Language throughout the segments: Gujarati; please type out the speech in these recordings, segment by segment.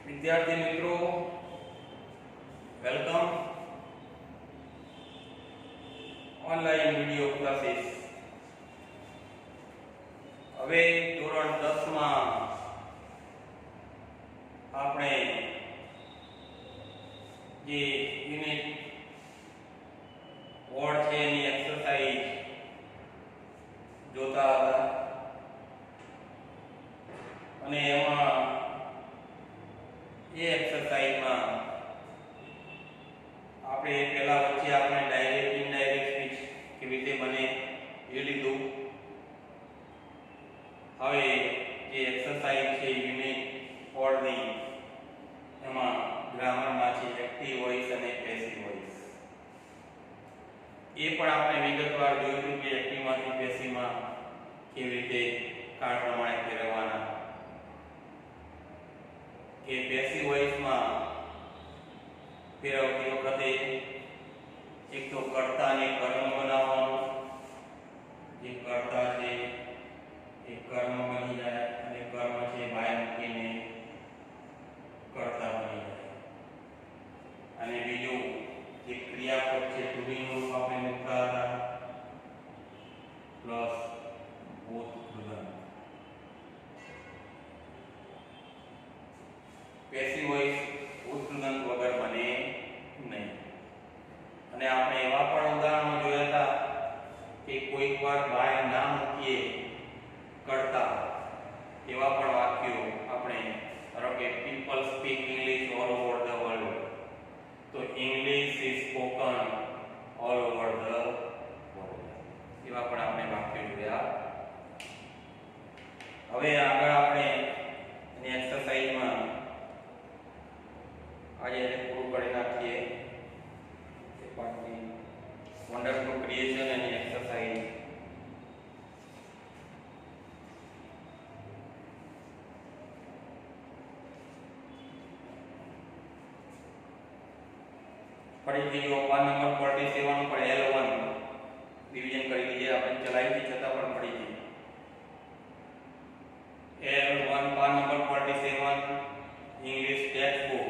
विद्यार्थी मित्रों वेलकम ऑनलाइन वीडियो क्लासेस। હવે ધોરણ 10 માં આપણે જે યુનિટ વર્ડ છે એની એક્સરસાઇઝ જોતા હતા અને એમાં ये एक्सरसाइज में आपणे पहला वच्चे आपणे डायरेक्ट इनडायरेक्ट स्पीच केवी रीते बने ए लीधुं। हवे जे एक्सरसाइज छे यूनिट वर्ड नी एमां ग्रामर मां छे एक्टिव वॉइस अने पेसिव वॉइस ए पण आपणे विगतवार जोयुं के एक्टिव मांथी पेसिव मां केवी रीते काळ प्रमाणे फेरववाना के पेसिव वॉइस में फेरवती वखते एक तो कर्ता ने कर्म बनाववानुं, जे कर्ता छे ए कर्म बनी जाए अने कर्म छे बाय मूकीने कर्ता बनी जाए अने बीजुं जे क्रियापद छे टू बी नुं रूप आपणे मूकता हता प्लस उत्कृदन। पेसिव वॉइस उत्कृदन वगर बने नहीं अने आपणे एवा पण उदाहरणो जोया था कि कोईक वार बाय ना मूकीए करता एवा पण वाक्यो आपणे धारो के people speak English all over ध वर्ल्ड तो English is spoken all over ध वर्ल्ड एवा पण आपणे वाक्यो जोया। हवे आगळ आपणे एनी एक्सरसाइज में आज पूરું કરી નાખીએ એ પાઠની વન્ડરફુલ ક્રિએશન એન્ડ એક્સરસાઇઝ। ફરીથી જો પાન નંબર 47 પર L1 ડિવિઝન કરી લઈએ આપણે ચલાવી છતાં પણ પડી ગઈ L1 PAN number 47 English text book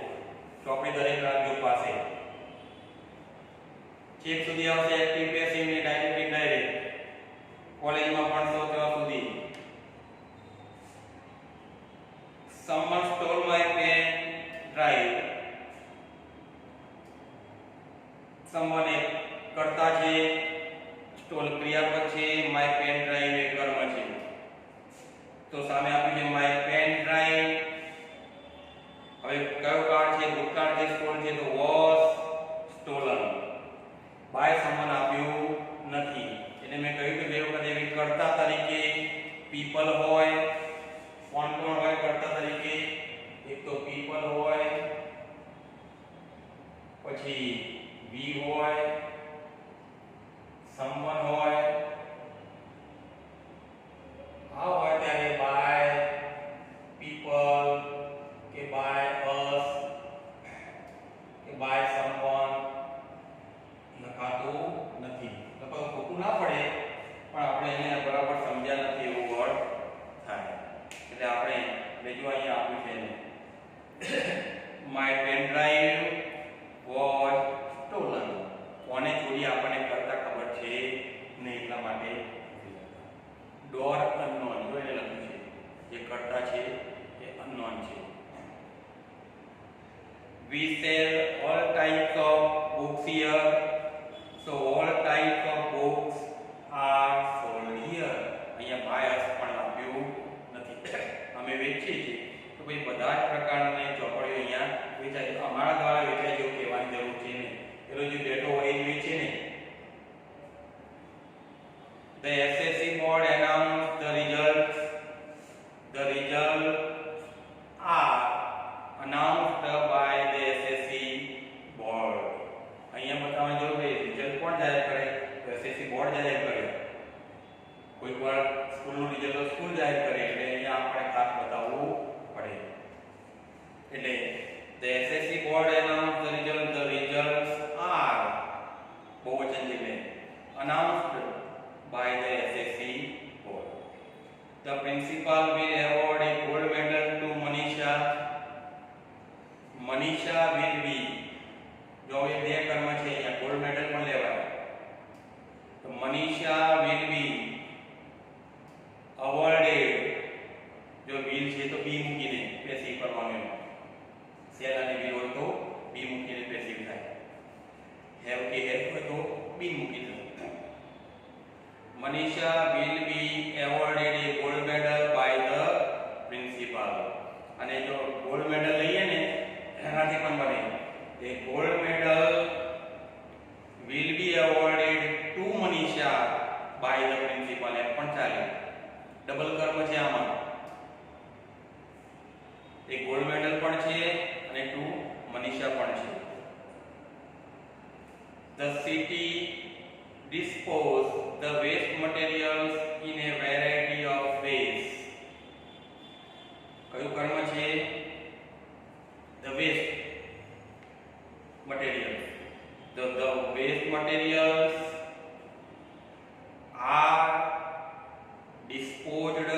ચોપડી દરેક રાખજો પાસે। ચેક સુધી આવશે એક્ટિવ પેસિવ ને ડાયરેક્ટ ઇનડાયરેક્ટ કોલેજમાં ભણશો ત્યાં સુધી। someone stole my pen drive someone એક કર્તા છે stole ક્રિયાપદ છે my pen drive એ કર્મ છે તો સામે આપ્યું છે my pen drive। હવે કયો કાળ છે ભૂતકાળ છે સ્ટોલ છે તો વોઝ સ્ટોલન બાય સમવન આપ્યું નથી એટલે મેં કહ્યું કે બે વખત એવી કર્તા તરીકે પીપલ હોય કોણ કોણ હોય કર્તા તરીકે એક તો પીપલ હોય પછી વી હોય સમવન હોય આ હોય ત્યારે બાય પીપલ કે by us કે by someone લખાતું નથી લખો ખોટું ના પડે પણ આપણે એને બરાબર સમજ્યા નથી એવું વર્ડ થાય એટલે આપણે લેજો અહીંયા આપ્યું છે એને my pen drive was stolen કોને ચોરી આપણને કરતા ખબર છે ને એટલા માટે door unknown જો એને લખ્યું છે જે કરતા છે એ unknown છે। We sell all types of books here, so all types of books are sold here। અહીંયા બાયસ પણ આપ્યું નથી અમે વેચીએ છીએ તો ભાઈ બધા જ પ્રકારની ચોપડીઓ અહીંયા વેચાય અમારા દ્વારા વેચાય જેવું કહેવાની જરૂર છે નહીં એનો જે ડેટો હોય એ વેચે ને। The SSC board announced the results are announced by the SSC board। અહીંયા બતાવવાની જરૂર છે રિઝલ્ટ કોણ જાહેર કરે તો SSC બોર્ડ જાહેર કરે કોઈક વાર સ્કૂલનું રિઝલ્ટ તો સ્કૂલ જાહેર કરે એટલે અહીંયા આપણે ખાસ બતાવવું પડે એટલે the SSC board announced the results are બહુવચન છે મેં announced by the SSC board। The principal will award a gold medal to Manisha Manisha will બી, જો એ બે કર્મ છે અહીંયા ગોલ્ડ મેડલ પણ લેવાય, તો મનીષા વિલ બી અવોર્ડેડ, જો વિલ છે તો બી મૂકીને પેસિવ કરવાનું, શેલ અને વિલ હોય તો બી મૂકીને પેસિવ થાય, હેવ કે હેવ હોય તો બી મૂકીને. Manisha will be awarded a gold medal by the principal, અને જો ગોલ્ડ મેડલ લઈએ ને એનાથી પણ બને, a gold medal will be awarded to Manisha by the principal, એમ પણ ચાલે, ડબલ કર્મ છે આમાં, એ ગોલ્ડ મેડલ પણ છે અને ટુ મનીષા પણ છે. The city dispose the waste materials in a variety of ways. કયું કર્મ છે? The waste materials. The waste materials are disposed,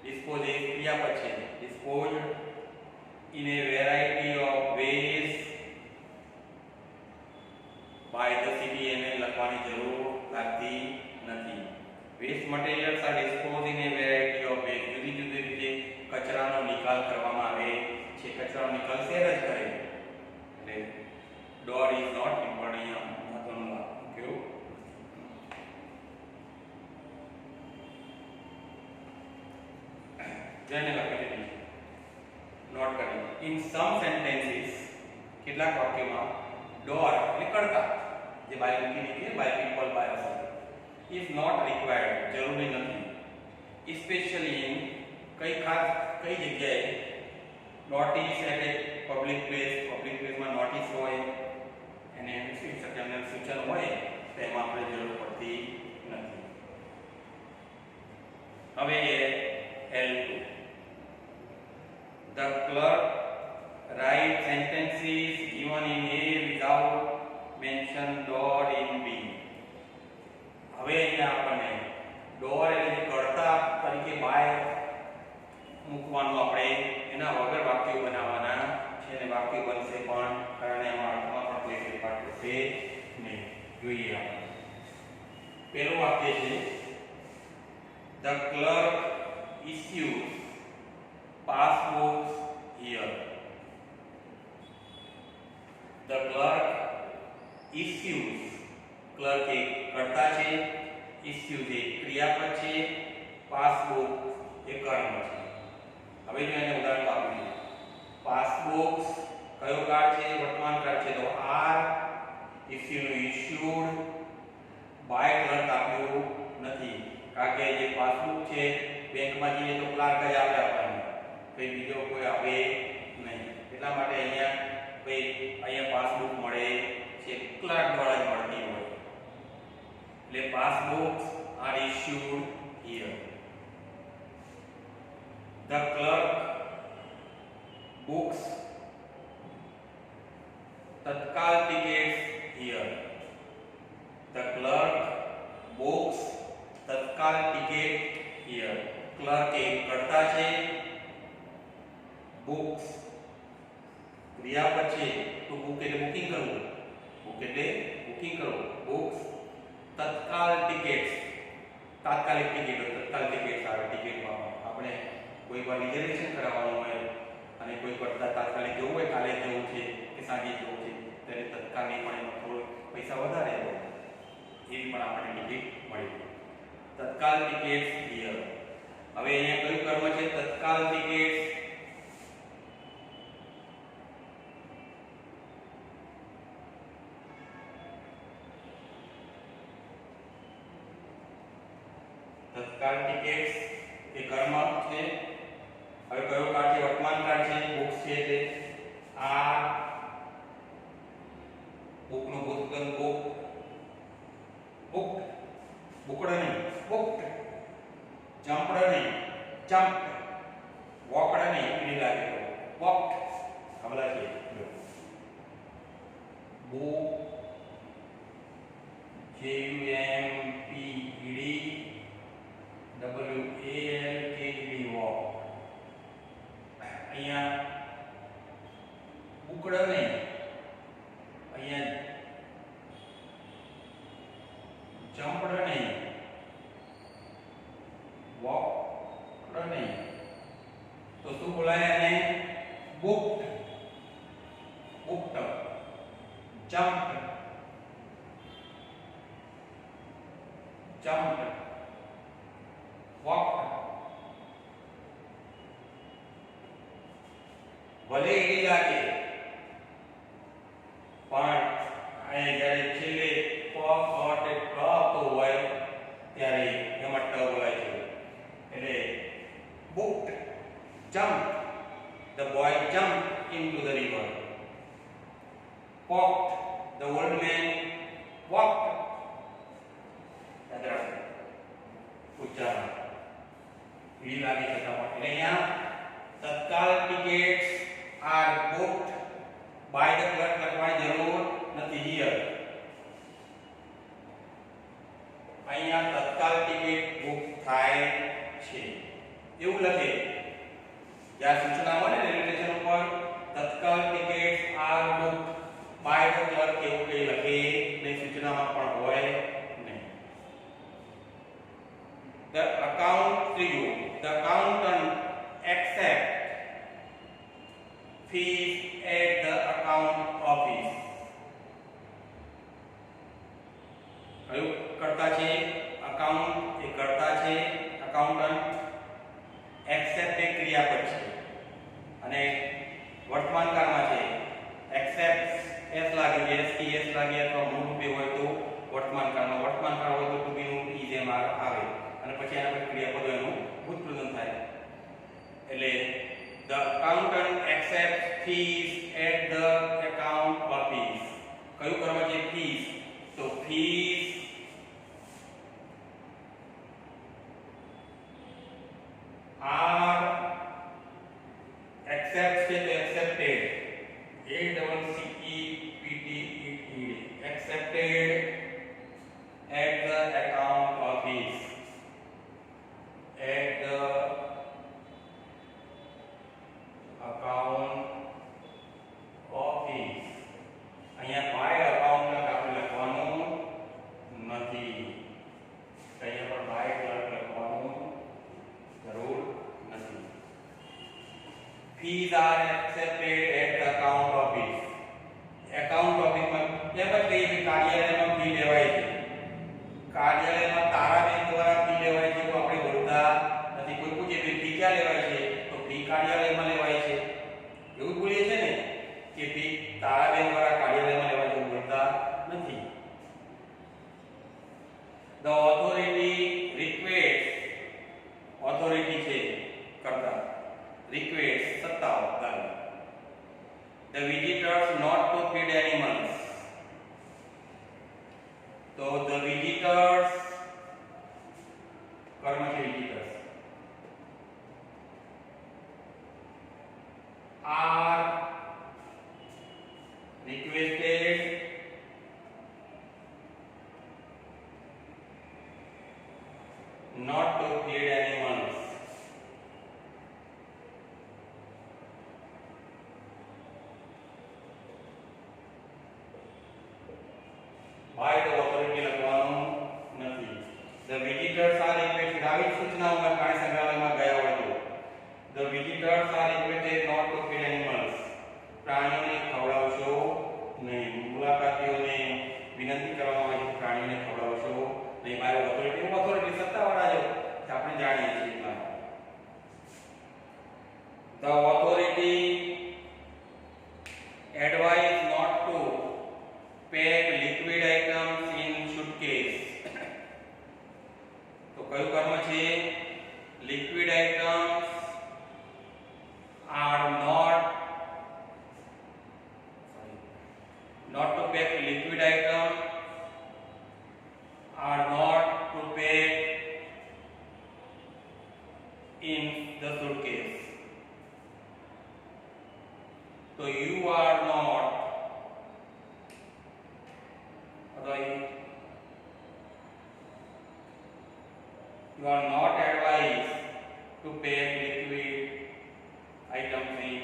dispose એ ક્રિયાપદ છે, disposed in a variety of ways by the city, એને લખવાની જરૂર લાગતી નથી. Waste materials are disposed in a variety of ways, જુદી જુદી રીતે કચરાનો નિકાલ કરવામાં આવે છે, કચરાનો નિકાલ શેર જ કરે, એટલે ડોર ઇઝ નોટ ઇમ્પોર્ટન્ટ, મહત્વનું કેવું. જેને લખી નોટ કરી. ઇન સમ સેન્ટેન્સીસ, કેટલાક વાક્યોમાં ડોર એટલે કડકા, જે બાય મૂકીને કે by people by us, is not required, જરૂરી નથી. સ્પેશિયલી ઇન કઈ ખાસ કઈ જગ્યાએ નોટિસ એટ એ પબ્લિક પ્લેસમાં નોટિસ હોય એને સૂચન હોય તેમાં આપણે જરૂર પડતી નથી. હવે L2, the clerk write sentences given in A without mention door in B. હવે અહીંયા આપણને ડોર એટલે કરતા તરીકે બાય મૂકવાનું, આપણે એના વગર વાક્યો બનાવવાના છે, અને વાક્યો બનશે પણ, કારણ એમાં અર્થમાં પણ કોઈ ફેરફાર થશે નહીં. જોઈએ આપણે પહેલું વાક્ય છે, the clerk issues passbooks here. The clerk issues, clerk એક કર્તા છે, issues એક ક્રિયાપદ છે, પાસબુક એ કર્મ છે. હવે જો એને ઉદાહરણ આપીએ, પાસબુક્સ કયો કાળ છે? વર્તમાન કાળ છે, તો આર ઇસ્યુ નું ઇશ્યુડ, બાય ક્લર્ક આપ્યું નથી, કારણ કે જે પાસબુક છે બેંકમાં જઈએ તો ક્લાર્ક જ આપે આપણને, કોઈ બીજો કોઈ આપે નહીં, એટલા માટે અહીંયા પાસબુક મળે છે ક્લાર્ક દ્વારા જ મળતી હોય, એટલે passbooks are issued here. The clerk books तत्काल tickets here. The clerk books तत्काल ticket here. Clerk એક કર્તા છે, books ક્રિયાપદ છે, તો book એટલે બુકિંગ કરવું, book એટલે બુકિંગ કરવું, books તત્કાલ tickets, તાત્કાલિક ટિકિટ, તત્કાલ ટિકિટ આવે, ટિકિટમાં આપણે કોઈ વાર રિઝર્વેશન કરાવવાનું હોય અને કોઈ પર તાત્કાલિક જવું હોય, કાલે જવું છે કે સાંજે જવું છે, ત્યારે તત્કાલની પણ એમાં થોડો પૈસા વધારે હોય, એવી પણ આપણને ટિકિટ મળી. તત્કાલ ટિકિટ હિયર. હવે અહીંયા કયું કર્મ છે? તત્કાલ ટિકિટ. તત્કાલ ટિકિટ્સ એ કર્મ છે. હવે કયો કાળ છે? વર્તમાન કાળ છે, બુક્સ છે, એટલે આ બુક નું ભૂતગલ બુક, બુક બુકડ નહીં, બુક્ડ, જમ્પડ નહીં, જમ્પ્ડ, વોકડ નહીં, પીડી લાગે તો વોક્ડ, હમલા છે book, J U M P E D W A L K E D walk. અહીંયા ઉકળ નહીં, અહીંયા જમ્પડ નહીં, વોકડ નહીં, તો શું બોલાય એને? Booked, booked, jumped, jumped, walked. ભલે ઈ લાગે પણ અહીં જ્યારે છેલ્લે પ અટે ક આવતો હોય ત્યારે એમાં ટ બોલાય છે. એટલે booked, jumped, the boy jumped into the river. Walked, the old man walked. યાદ રાખો ઉચ્ચારણ ઈ લાગે છે તમારે. એટલે અહીંયા તત્કાલ tickets are booked by the clerk લખવાની જરૂર નથી. here અહીંયા તત્કાલ ટિકિટ બુક થાય છે એવું લખે. જ્યાં સૂચના મળે રેલવે સ્ટેશન ઉપર તત્કાલ tickets are booked by the clerk એવું કઈ લખે નહીં, સૂચનામાં પણ હોય નહીં. the accountant accept fees at the account office. કયું કરતા છે? અકાઉન્ટ એ કરતા છે, અકાઉન્ટન્ટ. એક્સેપ્ટ એ ક્રિયાપદ છે અને વર્તમાન કાળમાં છે. એક્સેપ્ટ એસ લાગે, એસ ટી એસ લાગે અથવા મૂળ રૂપે હોય તો વર્તમાન કાળમાં, વર્તમાન કાળ હોય તો ટુ બી નું ઈ જેમ આવે અને પછી એના પછી ક્રિયાપદો એનું ભૂતપ્રધાન થાય. એટલે the accountant accepts fees at the account office. કયું કરવા છે? fees. તો fees are accepted છે તો accepted, a double c e p t e d, accepted at the account office, at the account office. અહીંયા by account આપણે લખવાનું નથી, અહીંયા પર by clerk લખવાનું જરૂર નથી. fees are accepted at the account office. account office માં એમ જ કહીએ કે કાર્યાલયમાં ફી લેવાય છે. કાર્યાલયમાં તારાબેન દ્વારા ફી લેવાય છે તો આપણે બોલતા નથી. કોઈ પૂછે કે ફી ક્યાં લેવાય છે તો ફી કાર્યાલયમાં લેવાય છે એવું બોલીએ છે ને, કે ફી તારાબેન દ્વારા કાર્યાલયમાં લેવાય છે એવું બોલતા નથી. the authority requests, authority છે કરતા, requests સત્તા આપતા. the visitors not to feed animals. તો the visitors કર્મ છે visitors are requested not to feed animals. by the authority લખવાનું નથી. the visitors are requested, આવી સૂચનાઓમાં પ્રાણી સંગ્રહાલયમાં ગયા હોય તો the visitors are requested not to feed animals. પ્રાણીઓને ખવડાવશો નહીં. મુલાકાતીઓને વિનંતી કરવામાં આવે છે પ્રાણીઓને ખવડાવશો નહીં. by authority, authority સત્તાવાળા છે આપણે જાણીએ છીએ એટલા. the authority advise not to pack liquid items in suitcase. તો કયું કર્મ છે? liquid items are not to pack liquid items are not to pack in the suitcase. So you are not, you are not advised to pack liquid items in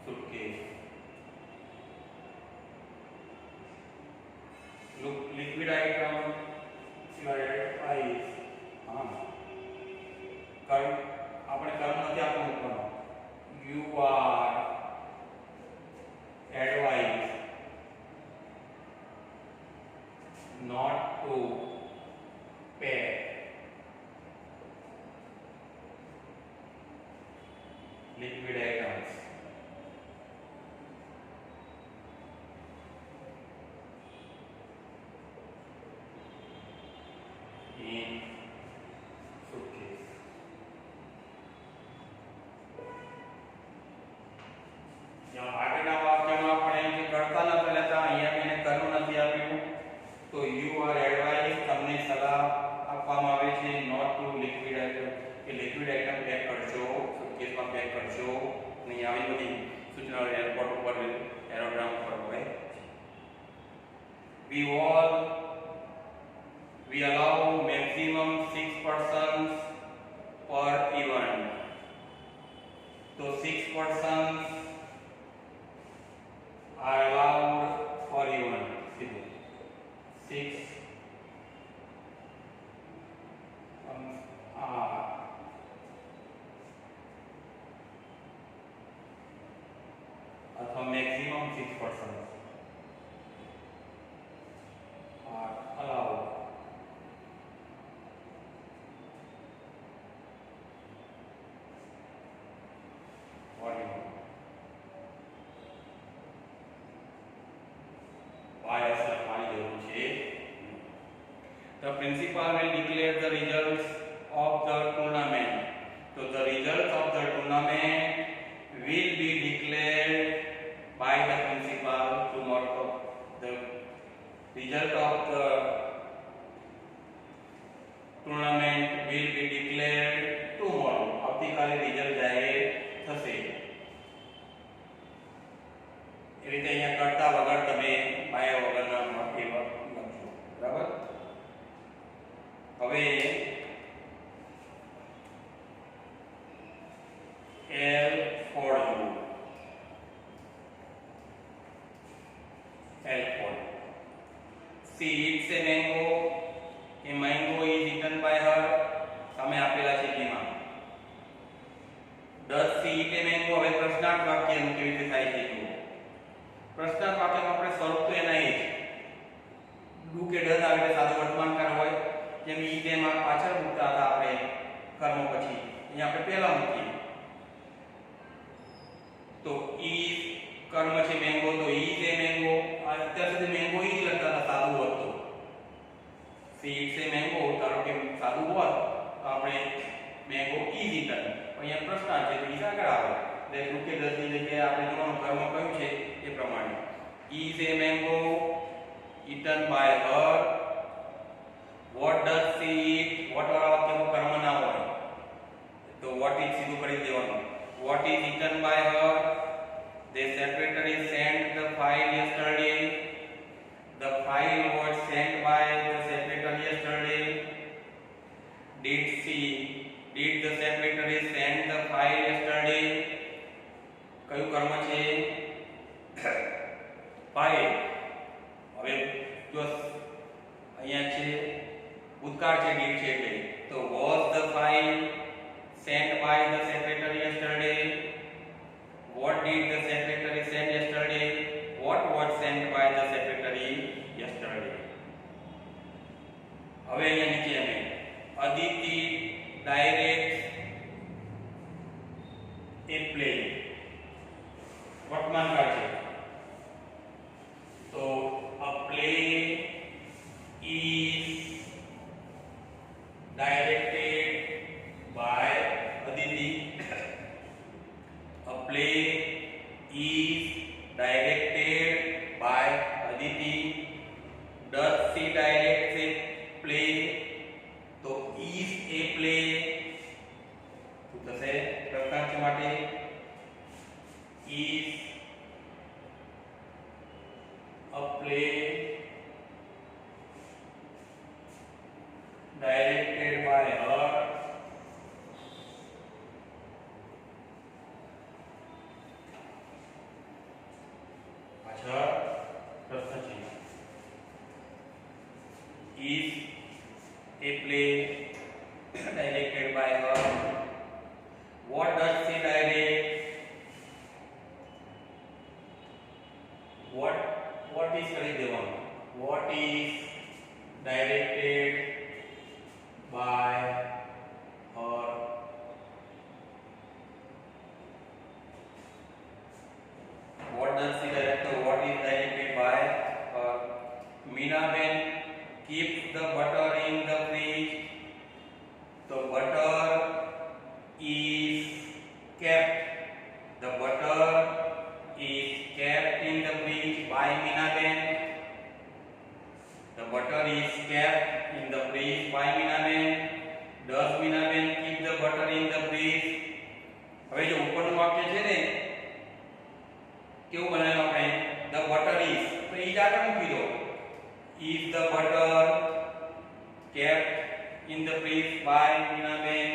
suitcase. liquid atoms. In suitcase. यहाँ આગળના વાક્યમાં આપણે જે કરતા નતા લેતા અહીંયા મેં કર્મ નથી આપ્યું તો યુ આર એડવાઇઝ તમને સલાહ આપવામાં આવે છે નોટ ટુ લિક્વિડ આઇટમ કે લિક્વિડ આઇટમ પેક કરજો સુટકેસમાં પેક કરજો અને આવી બધી સૂચનાઓ એરપોર્ટ ઉપર એરોડ્રોમ પર હોય we allow maximum 6 persons per event so 6 persons are allowed for event 6 अथवा maximum 6 persons are allowed for event. Bias લખવાની જરૂર છે. The principal will declare the results of the tournament. So the results of the tournament will be declared by the principal tomorrow. The result of the tournament will be declared tomorrow. આવતીકાલે રિઝલ્ટ જાહેર થશે. એ રીતે અહીંયા કરતા વગર તમે બાય વગરના એવા લખશો. બરાબર? હવે L for you. L for she eats a mango. A mango is eaten by her. સામે આપેલા છે એમાં does she eat a mango? હવે પ્રશ્નાર્થ વાક્યનું કેવી રીતે થાય છે જુઓ. પ્રશ્નાર્થ વાક્યમાં આપણે સ્વરૂપ તો એના એ જ ડુ કે ડઝ આવે એટલે સાદું વર્તમાનકાળ હોય જેમ ઈ તેમાં પાછળ મૂકતા હતા આપણે કર્મ પછી અહીંયા આપણે પહેલા મૂકીએ તો ઈ કર્મ છે મેંગો તો ઈ છે મેંગો અત્યાર સુધી મેંગો ઈ જ લખતા હતા સાદું હોત તો સી છે મેંગો ધારો કે સાદું હોત તો આપણે મેંગો ઈ જ ઇટન અહીંયા પ્રશ્નાર્થ છે તો ઈ આગળ આવે એટલે ડુ કે ડઝ ની જગ્યાએ આપણે જોવાનું કર્મ કયું છે એ પ્રમાણે is a mango eaten by her. What does she eat? What વાળા વાક્યમાં કર્મ ના હોય તો what is સીધું કરી દેવાનું. What is eaten by her? The secretary sent the file yesterday. The file was sent by the secretary yesterday. Did the secretary send the file yesterday? કયું કર્મ છે? ફાઇલ. હવે જો અહીંયા છે ભૂતકાળ છે did છે એટલે તો was the file sent by the secretary yesterday? What did the secretary send yesterday? What was sent by the secretary yesterday? હવે અહીંયા નીચે અમે Aditi directs a play. વર્તમાન કાળ છે તો a play is directed by Aditi. A play is directed by Aditi. Does she direct a play? तो is a play તો થશે પ્રશ્નાર્થ માટે is a play directed by her. अच्छा प्रश्न चिन्ह is a play directed by her. What does she direct? What is કરી દેવાનું કેવું બનાવ્યું આપણે? ધ બટર ઇઝ, તો ઇઝ આગળ મૂકી દો. Is the butter kept in the fridge by Meenaben?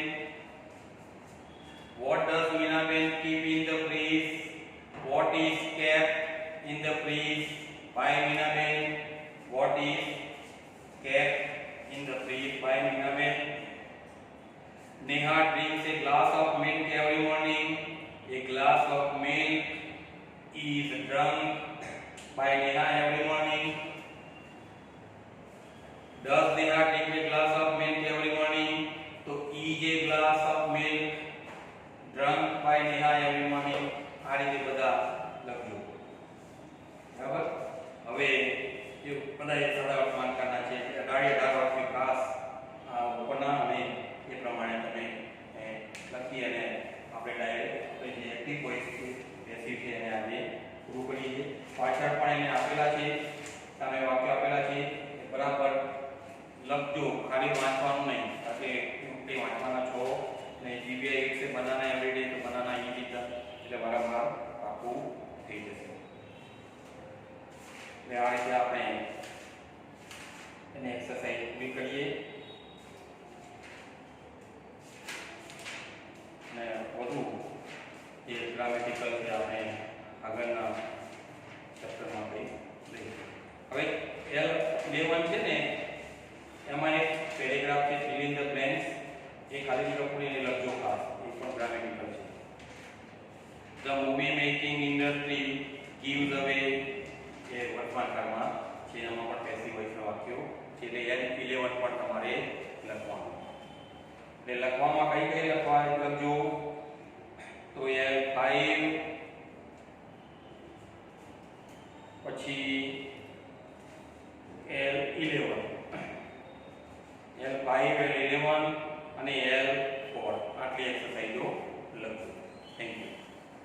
What does Meenaben keep in the fridge? What is kept in the fridge by Meenaben? What is kept in the fridge by Meenaben? Neha drinks a glass of milk every morning. A glass of milk is drunk by Neha every morning. Does Neha drink a glass of milk every morning? तो is a glass of milk drunk by Neha every morning. આ રીતે બધા લખજો. બરાબર? હવે એ બધા એક સાદા વર્તમાનકાળના છે. અઢારે 18 વાક્ય ખાસ ઉપરના અને એ પ્રમાણે તમે લખી અને આપણે ડાયરેક્ટ જે એક્ટિવ વોઇસ છે પેસિવ છે એને આજે પૂરું કરીએ છીએ. પાછળ પણ એને આપેલા છે, સામે વાક્ય આપેલા છે, એ બરાબર લખજો, ખાલી વાંચવાનું નહીં. કારણ કે તે વાંચવાના છો ને જીબીઆઈ વિશે બનાના એવરીડે તો બનાના ઈ રીતે એટલે વારંવાર પાકું થઈ જશે. એટલે આ રીતે આપણે એને એક્સરસાઇઝ પૂરી કરીએ અને વધુ જે ગ્રામેટિકલ છે આપણે આગળના ચેપ્ટરમાં આપણે લઈએ. હવે L11 છે ને એમાં એક પેરેગ્રાફ છે, ફિલ ઇન ધ બ્લેન્ક્સ. એ ખાલી જગ્યા પૂરીને લખજો ખાસ, એ પણ ગ્રામેટિકલ છે. The movie making industry gives અવે, એ વર્તમાનકાળમાં છે, એમાં પણ પેસિવ વોઇસના વાક્યો છે. એટલે L11 પણ તમારે લખવાનું. એટલે લખવામાં કઈ કઈ લખવા લખજો? તો L5 પછી L11, L5 L11 અને L